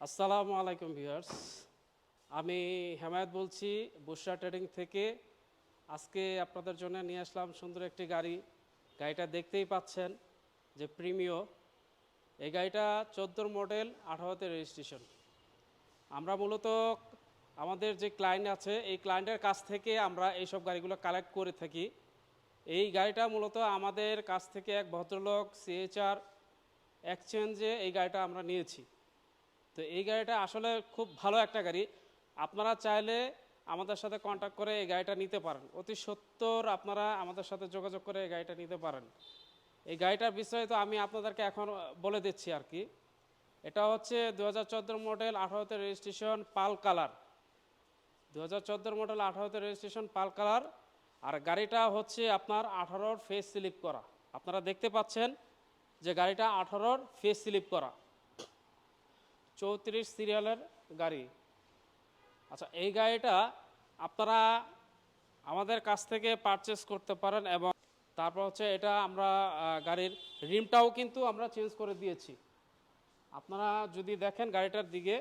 আসসালামু আলাইকুম ভিউয়ার্স, আমি হেমায়েত বলছি বুশরা ট্রেডিং থেকে। আজকে আপনাদের জন্য নিয়ে আসলাম সুন্দর একটি গাড়ি। গাড়িটা দেখতেই পাচ্ছেন যে প্রিমিও। এই গাড়িটা 14 মডেল, 18তে রেজিস্ট্রেশন। আমরা মূলত আমাদের যে ক্লায়েন্ট আছে এই ক্লায়েন্টের কাছ থেকে আমরা এইসব গাড়িগুলো কালেক্ট করে থাকি। এই গাড়িটা মূলত আমাদের কাছ থেকে এক ভদ্রলোক সিএচআর এক্সচেঞ্জে এই গাড়িটা আমরা নিয়েছি। তো এই গাড়িটা আসলে খুব ভালো একটা গাড়ি। আপনারা চাইলে আমাদের সাথে কন্ট্যাক্ট করে এই গাড়িটা নিতে পারেন। অতি সত্বর আপনারা আমাদের সাথে যোগাযোগ করে এই গাড়িটা নিতে পারেন। এই গাড়িটার বিস্তারিত আমি আপনাদেরকে এখন বলে দিচ্ছি আর কি। এটা হচ্ছে 2014 মডেল, 18তে রেজিস্ট্রেশন, পাল কালার। 2014 মডেল, 18তে রেজিস্ট্রেশন, পাল কালার। আর গাড়িটা হচ্ছে আপনার 18-র ফেস স্লিপ করা। আপনারা দেখতে পাচ্ছেন যে গাড়িটা 18-র ফেস স্লিপ করা, 34 সিরিয়ালের গাড়ি। আচ্ছা, এই গাড়িটা আপনারা আমাদের কাছ থেকে পারচেস করতে পারেন। এবং তারপর হচ্ছে এটা আমরা গাড়ির রিমটাও কিন্তু আমরা চেঞ্জ করে দিয়েছি। আপনারা যদি দেখেন গাড়িটার দিকে,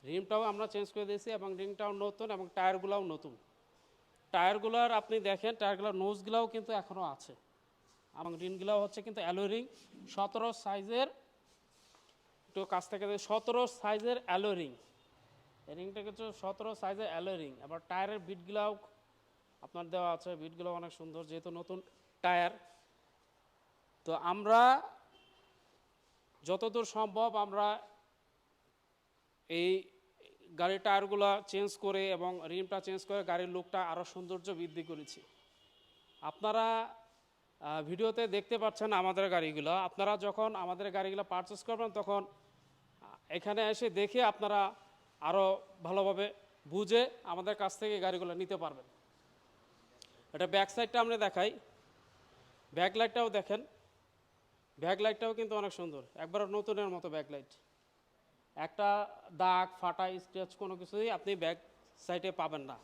রিমটাও আমরা চেঞ্জ করে দিয়েছি এবং রিমটাও নতুন এবং টায়ারগুলোও নতুন। টায়ারগুলোর আপনি দেখেন, টায়ারগুলোর নোজগুলোও কিন্তু এখনও আছে এবং রিমগুলোও হচ্ছে কিন্তু অ্যালয় রিং, 17 সাইজের। একটু কাছ থেকে 17 সাইজের অ্যালয় রিং। এই রিংটা কিন্তু 17 সাইজের অ্যালয় রিং। আবার টায়ারের বিটগুলাও আপনার দেওয়া আছে, বিটগুলো অনেক সুন্দর যেহেতু নতুন টায়ার। তো আমরা যতদূর সম্ভব আমরা এই গাড়ির টায়ারগুলো চেঞ্জ করে এবং রিমটা চেঞ্জ করে গাড়ির লুকটা আরও সৌন্দর্য বৃদ্ধি করেছি। আপনারা ভিডিওতে দেখতে পাচ্ছেন আমাদের গাড়িগুলো। আপনারা যখন আমাদের গাড়িগুলো পারচেস করবেন তখন এখানে এসে দেখে আপনারা আরও ভালোভাবে বুঝে আমাদের কাছ থেকে গাড়িগুলো নিতে পারবেন। এটা ব্যাক সাইডটা আমরা দেখাই। ব্যাক লাইটটাও দেখেন, ব্যাক লাইটটাও কিন্তু অনেক সুন্দর, একবার নতুনের মতো ব্যাক লাইট। একটা দাগ, ফাটা, স্ক্র্যাচ কোনো কিছুই আপনি ব্যাক সাইডে পাবেন না।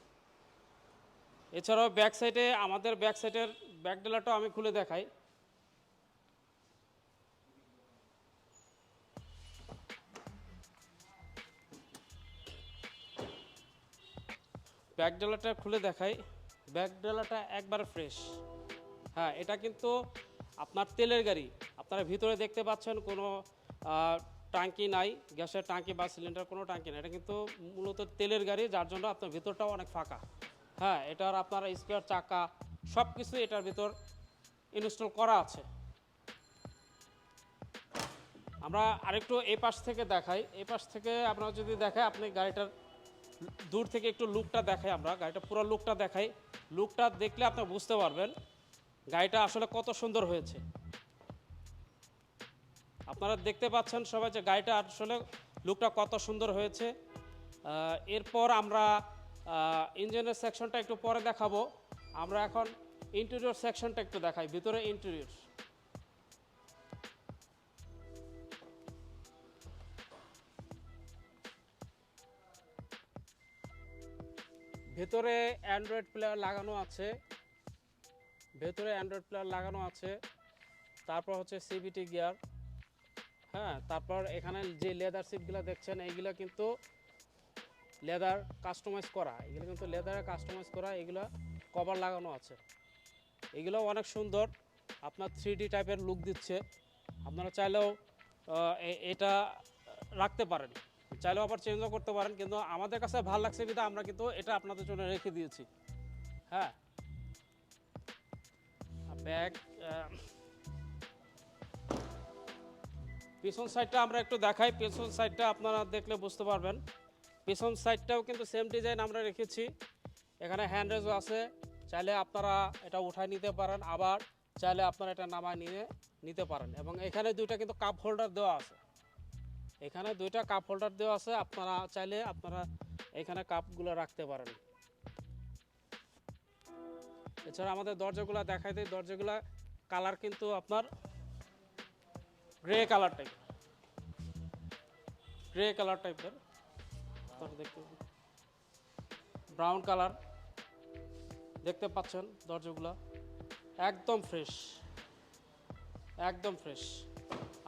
এছাড়াও ব্যাক সাইডে আমাদের ব্যাক সাইডের ব্যাক ডেলারটাও আমি খুলে দেখাই। ব্যাক ডেলারটা খুলে দেখাই। ব্যাক ডেলারটা একবার ফ্রেশ। হ্যাঁ, এটা কিন্তু আপনার তেলের গাড়ি। আপনারা ভিতরে দেখতে পাচ্ছেন কোনো ট্যাঙ্কি নাই, গ্যাসের ট্যাঙ্কি বা সিলিন্ডার কোনো ট্যাঙ্কি নাই। এটা কিন্তু মূলত তেলের গাড়ি, যার জন্য আপনার ভিতরটাও অনেক ফাঁকা। হ্যাঁ, এটার আপনার স্পেয়ার চাকা সব কিছুই এটার ভিতর ইনস্টল করা আছে। আমরা আরেকটু এই পাশ থেকে দেখাই। এই পাশ থেকে আপনারা যদি দেখাই, আপনি গাড়িটার দূর থেকে একটু লুকটা দেখাই, আমরা গাড়িটা পুরো লুকটা দেখাই। লুকটা দেখলে আপনি বুঝতে পারবেন গাড়িটা আসলে কত সুন্দর হয়েছে। আপনারা দেখতে পাচ্ছেন সবাই যে গাড়িটা আসলে লুকটা কত সুন্দর হয়েছে। এরপর আমরা ইঞ্জিনের সেকশনটা একটু পরে দেখাবো। আমরা এখন ইন্টেরিয়র সেকশনটা একটু দেখাই, ভিতরে ইন্টেরিয়র। ভেতরে অ্যান্ড্রয়েড প্লেয়ার লাগানো আছে, ভেতরে অ্যান্ড্রয়েড প্লেয়ার লাগানো আছে। তারপর হচ্ছে সিবিটি গিয়ার। হ্যাঁ, তারপর এখানে যে লেদার সিটগুলো দেখছেন এইগুলো কিন্তু লেদার কাস্টমাইজ করা, এগুলো কিন্তু লেদারে কাস্টমাইজ করা, এগুলো কভার লাগানো আছে। এগুলো অনেক সুন্দর, আপনার 3D টাইপের লুক দিচ্ছে। আপনারা চাইলেও এটা রাখতে পারেন, চাইলেও আবার চেঞ্জও করতে পারেন, কিন্তু আমাদের কাছে ভালো লাগছে বিধা আমরা কিন্তু এটা আপনাদের জন্য রেখে দিয়েছি। হ্যাঁ, ব্যাগ পিছন সাইডটা আমরা একটু দেখাই। পেছন সাইডটা আপনারা দেখলে বুঝতে পারবেন। পেছন সাইডটাও কিন্তু সেম ডিজাইন আমরা রেখেছি। এখানে হ্যান্ড রেজও আছে, চাইলে আপনারা এটা উঠায় নিতে পারেন, আবার চাইলে আপনারা এটা নামায় নিয়ে নিতে পারেন। এবং এখানে দুইটা কিন্তু কাপ হোল্ডার দেওয়া আছে, এখানে দুইটা কাপ হোল্ডার দেওয়া আছে। আপনারা চাইলে আপনারা এখানে কাপগুলো রাখতে পারেন। এছাড়া আমাদের দরজাগুলো দেখাই দিই। দরজাগুলো কালার কিন্তু আপনার grey colour type, grey colour টাইপের দেখতে, ব্রাউন কালার দেখতে পাচ্ছেন। দরজাগুলো একদম ফ্রেশ, একদম ফ্রেশ।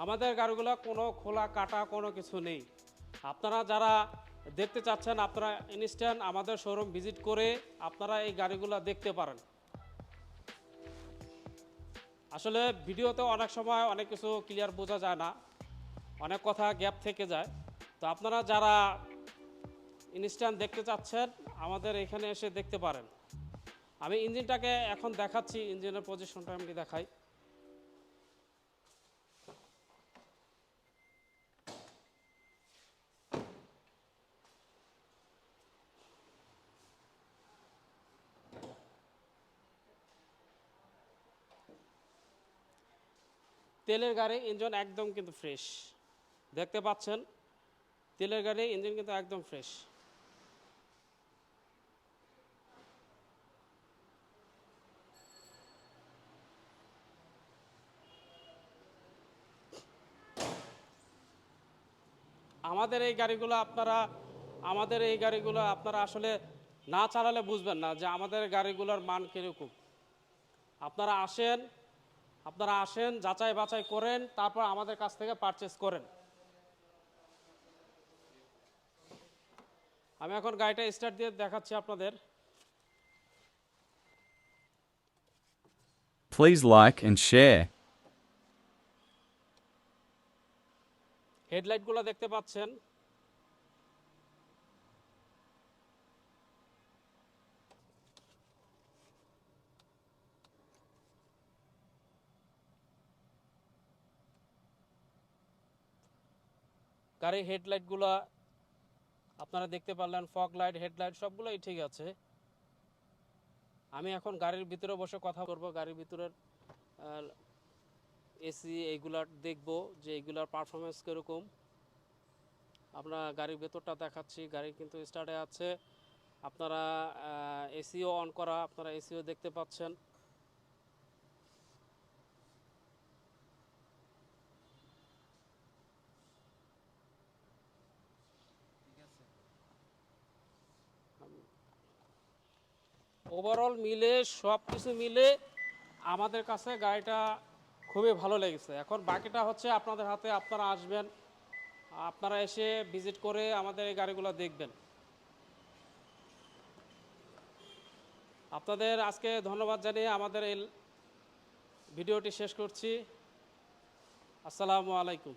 আমাদের গাড়িগুলো কোনো খোলা কাটা কোনো কিছু নেই। আপনারা যারা দেখতে চাচ্ছেন আপনারা ইনস্ট্যান্ট আমাদের শোরুম ভিজিট করে আপনারা এই গাড়িগুলো দেখতে পারেন। আসলে ভিডিওতে অনেক সময় অনেক কিছু ক্লিয়ার বোঝা যায় না, অনেক কথা গ্যাপ থেকে যায়। তো আপনারা যারা ইনস্ট্যান্ট দেখতে চাচ্ছেন আমাদের এখানে এসে দেখতে পারেন। আমি ইঞ্জিনটাকে এখন দেখাচ্ছি, ইঞ্জিনের পজিশনটা আমি দেখাই। তেলের গাড়ি ইঞ্জিন একদম কিন্তু ফ্রেশ, দেখতে পাচ্ছেন তেলের গাড়ি ইঞ্জিন কিন্তু একদম ফ্রেশ। আমাদের এই গাড়িগুলো আপনারা আসলে না চালালে বুঝবেন না যে আমাদের গাড়িগুলোর মান কীরকম। আপনারা আসেন যাচাই বাছাই করেন, তারপর আমাদের কাছ থেকে পারচেস করেন। আমি এখন গাড়িটা স্টার্ট দিয়ে দেখাচ্ছি আপনাদের। Please like and share. হেডলাইটগুলো দেখতে পাচ্ছেন, গাড়ির হেডলাইটগুলো আপনারা দেখতে পারলেন, ফগ লাইট হেডলাইট সবগুলোই ঠিক আছে। আমি এখন গাড়ির ভিতরে বসে কথা বলবো, গাড়ির ভিতরের এসি এইগুলার দেখবো যে এইগুলার পারফরমেন্স কীরকম। আমরা গাড়ির ভেতরটা দেখাচ্ছি, গাড়ি কিন্তু স্টার্টে আছে। আপনারা এসিও অন করা, আপনারা এসিও দেখতে পাচ্ছেন। ওভারঅল মিলে সব কিছু মিলে আমাদের কাছে গাড়িটা খুবই ভালো লেগেছে। এখন বাকিটা হচ্ছে আপনাদের হাতে, আপনারা আসবেন, আপনারা এসে ভিজিট করে আমাদের এই গাড়িগুলো দেখবেন। আপনাদের আজকে ধন্যবাদ জানিয়ে আমাদের এই ভিডিওটি শেষ করছি। আসসালামু আলাইকুম।